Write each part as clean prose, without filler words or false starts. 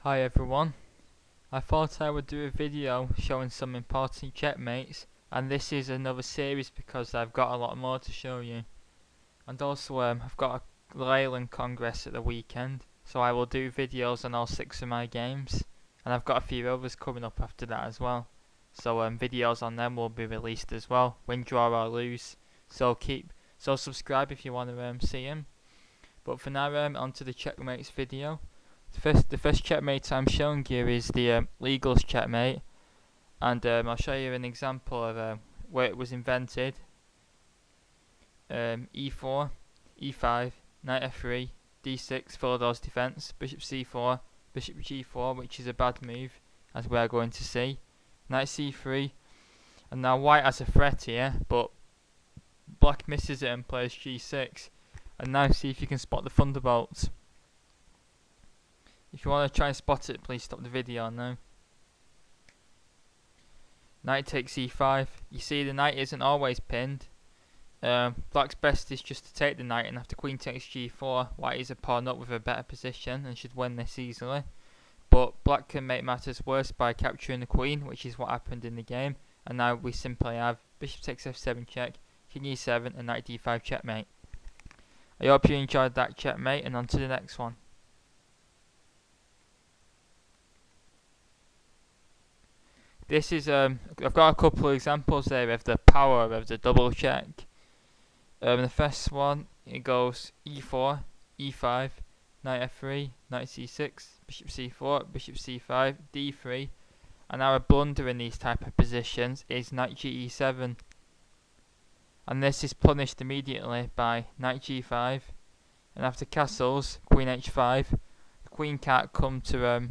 Hi everyone, I thought I would do a video showing some important checkmates, and this is another series because I've got a lot more to show you. And also I've got a Leyland Congress at the weekend, so I will do videos on all 6 of my games, and I've got a few others coming up after that as well. So videos on them will be released as well, win, draw or lose. So subscribe if you want to see them. But for now, on to the checkmates video. The first checkmate I'm showing you is the Legals checkmate, and I'll show you an example of where it was invented. E4, E5, Knight F3, D6, Philadelphia's defense, Bishop C4, Bishop G4, which is a bad move, as we are going to see. Knight C3, and now White has a threat here, but Black misses it and plays G6. And now see if you can spot the thunderbolts. If you want to try and spot it, please stop the video now. Knight takes e5. You see the knight isn't always pinned. Black's best is just to take the knight, and after queen takes g4, White is a pawn up with a better position and should win this easily. But Black can make matters worse by capturing the queen, which is what happened in the game. And now we simply have bishop takes f7 check, king e7 and knight d5 checkmate. I hope you enjoyed that checkmate, and on to the next one. This is I've got a couple of examples there of the power of the double check. The first one, it goes e4, e5, knight f3, knight c6, bishop c4, bishop c5, d3, and our blunder in these type of positions is knight ge7, and this is punished immediately by knight g5, and after castles, queen h5. The queen can't come to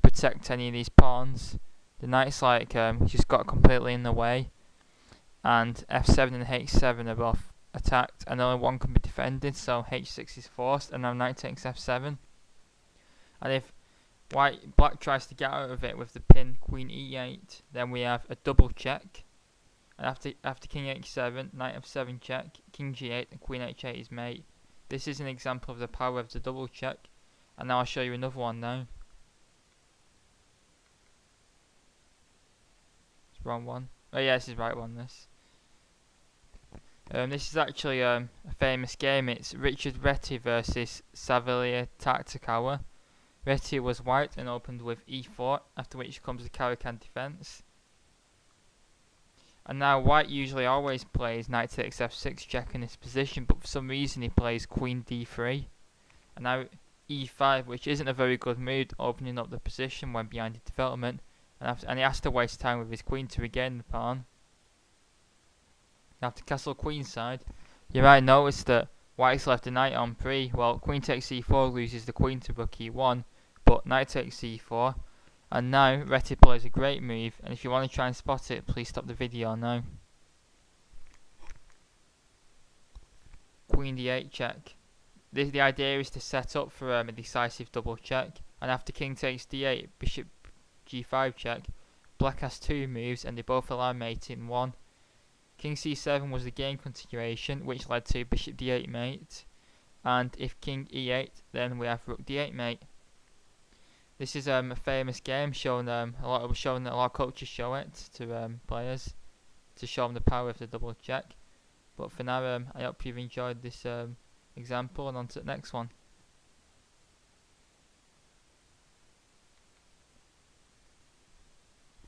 protect any of these pawns. The knight's like just got completely in the way, and f7 and h7 are both attacked, and only one can be defended, so h6 is forced, and now knight takes f7. And if black tries to get out of it with the pin queen e8, then we have a double check. And after king h7, knight f7 check, king g8, and queen h8 is mate. This is an example of the power of the double check, and now I'll show you another one now. Wrong one. Oh yeah, this is the right one. This is actually a famous game. It's Richard Reti versus Savilier Tacticawa. Reti was white and opened with e4, after which comes the Caro-Kann defense. And now white usually always plays knight takes f6 check in this position, but for some reason he plays queen d3. And now e5, which isn't a very good move, opening up the position when behind the development. And he has to waste time with his queen to regain the pawn. After castle queenside, you might notice that White's left the knight on 3. Well, queen takes e4 loses the queen to rook e1, but knight takes e4. And now Reti plays a great move, and if you want to try and spot it, please stop the video now. Queen d8 check. The idea is to set up for a decisive double check, and after king takes d8, bishop g5 check. Black has 2 moves and they both allow mate in 1. King c7 was the game continuation, which led to bishop d8 mate, and if king e8, then we have rook d8 mate. This is a famous game, shown a lot of coaches show it to players to show them the power of the double check. But for now, I hope you've enjoyed this example, and on to the next one.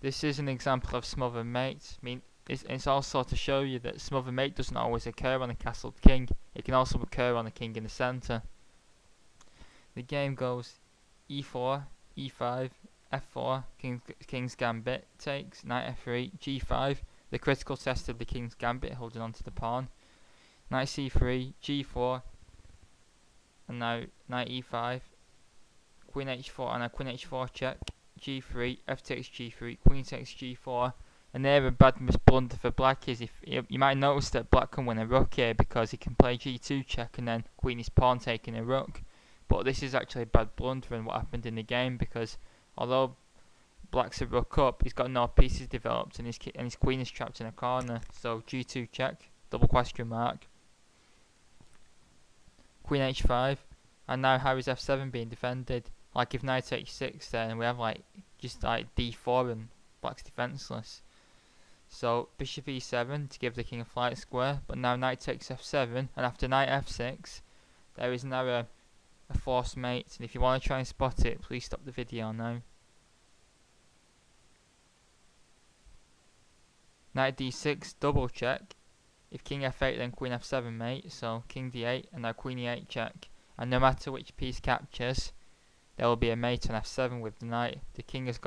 This is an example of smother mate. It's also to show you that smother mate doesn't always occur on a castled king. It can also occur on a king in the centre. The game goes e4, e5, f4, king's gambit takes, knight f3, g5. The critical test of the king's gambit, holding on to the pawn. Knight c3, g4, and now knight e5, queen h4, and now queen h4 check. G3, f takes g3, queen takes g4, and there a bad blunder for black is if you might notice that black can win a rook here because he can play g2 check and then queen is pawn taking a rook. But this is actually a bad blunder in what happened in the game, because although black's a rook up, he's got no pieces developed and his queen is trapped in a corner. So g2 check, double question mark. Queen h5, and now how is f7 being defended? Like if knight takes 6, then we have like just like d4 and black's defenseless. So bishop e7 to give the king a flight square, but now knight takes f7, and after knight f6 there is now a forced mate, and if you want to try and spot it, please stop the video now. Knight d6 double check. If king f8 then queen f7 mate, so king d8 and now queen e8 check, and no matter which piece captures there will be a mate on f7 with the knight. The king is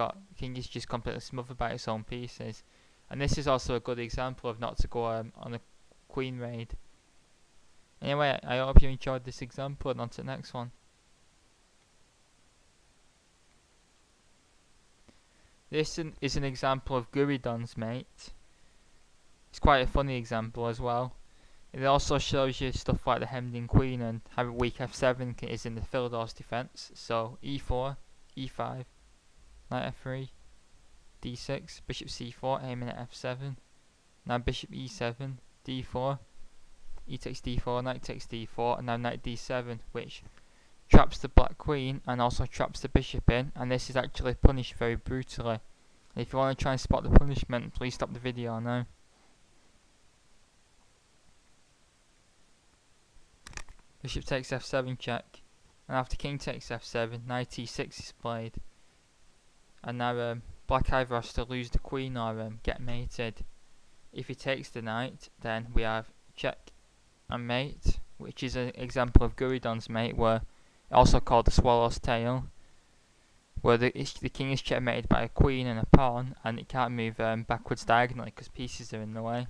just completely smothered by its own pieces, and this is also a good example of not to go on a queen raid. Anyway, I hope you enjoyed this example, and on to the next one. This is an example of Guridon's mate. It's quite a funny example as well. It also shows you stuff like the hemmed in queen and how weak f7 is in the Philidor's defense. So e4, e5, knight f3, d6, bishop c4 aiming at f7. Now bishop e7, d4, e takes d4, knight takes d4, and now knight d7, which traps the black queen and also traps the bishop in, and this is actually punished very brutally. If you want to try and spot the punishment, please stop the video now. Bishop takes f7 check, and after king takes f7, knight e6 is played. And now black either has to lose the queen or get mated. If he takes the knight, then we have check and mate, which is an example of Guridon's mate, where also called the swallow's tail, where the king is checkmated by a queen and a pawn, and it can't move backwards diagonally because pieces are in the way.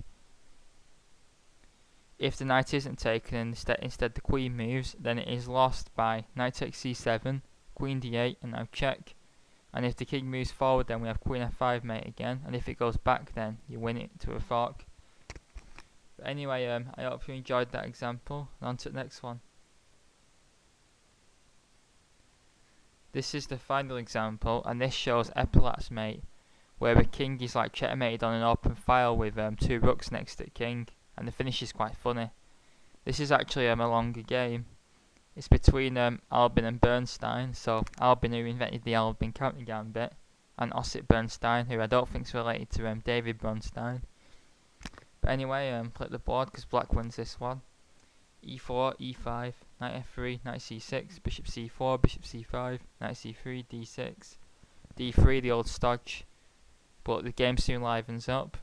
If the knight isn't taken and instead the queen moves, then it is lost by knight takes c7, queen d8, and now check. And if the king moves forward, then we have queen f5 mate again, and if it goes back, then you win it to a fork. But anyway, I hope you enjoyed that example, and on to the next one. This is the final example, and this shows Epaulet's mate, where the king is like checkmated on an open file with 2 rooks next to the king, and the finish is quite funny. This is actually a longer game. It's between Albin and Bernstein, so Albin, who invented the Albin counter gambit, and Ossip Bernstein, who I don't think is related to David Bernstein. But anyway, flip the board because black wins this one. e4, e5, knight f3, knight c6, bishop c4, bishop c5, knight c3, d6, d3, the old stodge, but the game soon livens up.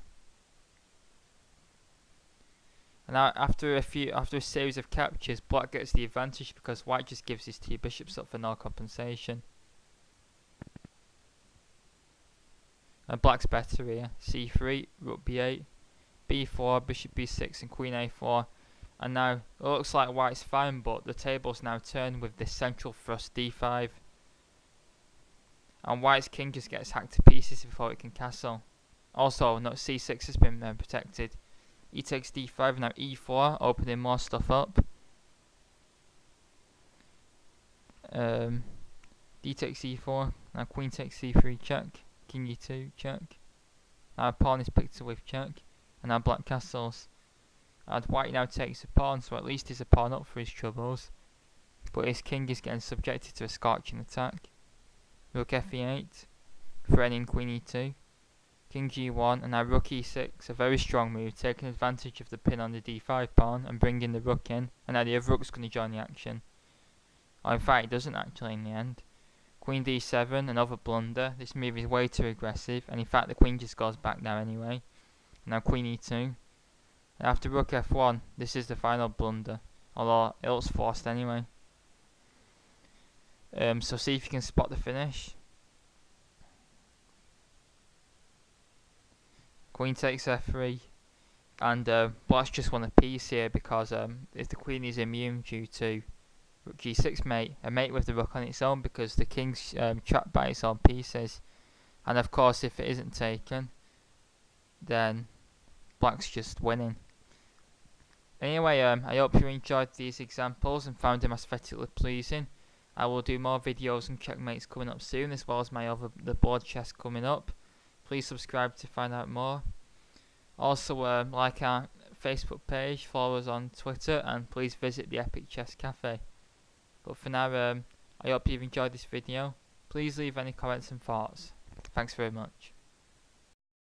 And now after a series of captures, black gets the advantage because white just gives his 2 bishops up for no compensation. And black's better here. c3, rook b8, b4, bishop b6, and queen a4. And now it looks like white's fine, but the table's now turned with this central thrust d5. And white's king just gets hacked to pieces before it can castle. Also, note c6 has been protected. E takes d5, now e4, opening more stuff up. D takes e4, now queen takes c3 check, king e2 check. Now pawn is picked with check, and now black castles. And white now takes a pawn, so at least he's a pawn up for his troubles. But his king is getting subjected to a scorching attack. Rook f8, threatening queen e2. King g1, and now rook e6, a very strong move, taking advantage of the pin on the d5 pawn and bringing the rook in, and now the other rook's going to join the action. Oh, in fact it doesn't actually in the end. Queen d7, another blunder. This move is way too aggressive, and in fact the queen just goes back now anyway. Now queen e2. And after rook f1, this is the final blunder, although it looks forced anyway. So see if you can spot the finish. Queen takes f3, and black's just won a piece here because if the queen is immune due to rook g6 mate, a mate with the rook on its own because the king's trapped by its own pieces. And of course if it isn't taken, then black's just winning. Anyway, I hope you enjoyed these examples and found them aesthetically pleasing. I will do more videos and checkmates coming up soon, as well as the board chess coming up. Please subscribe to find out more. Also, like our Facebook page, follow us on Twitter, and please visit the Epic Chess Cafe. But for now, I hope you've enjoyed this video. Please leave any comments and thoughts. Thanks very much.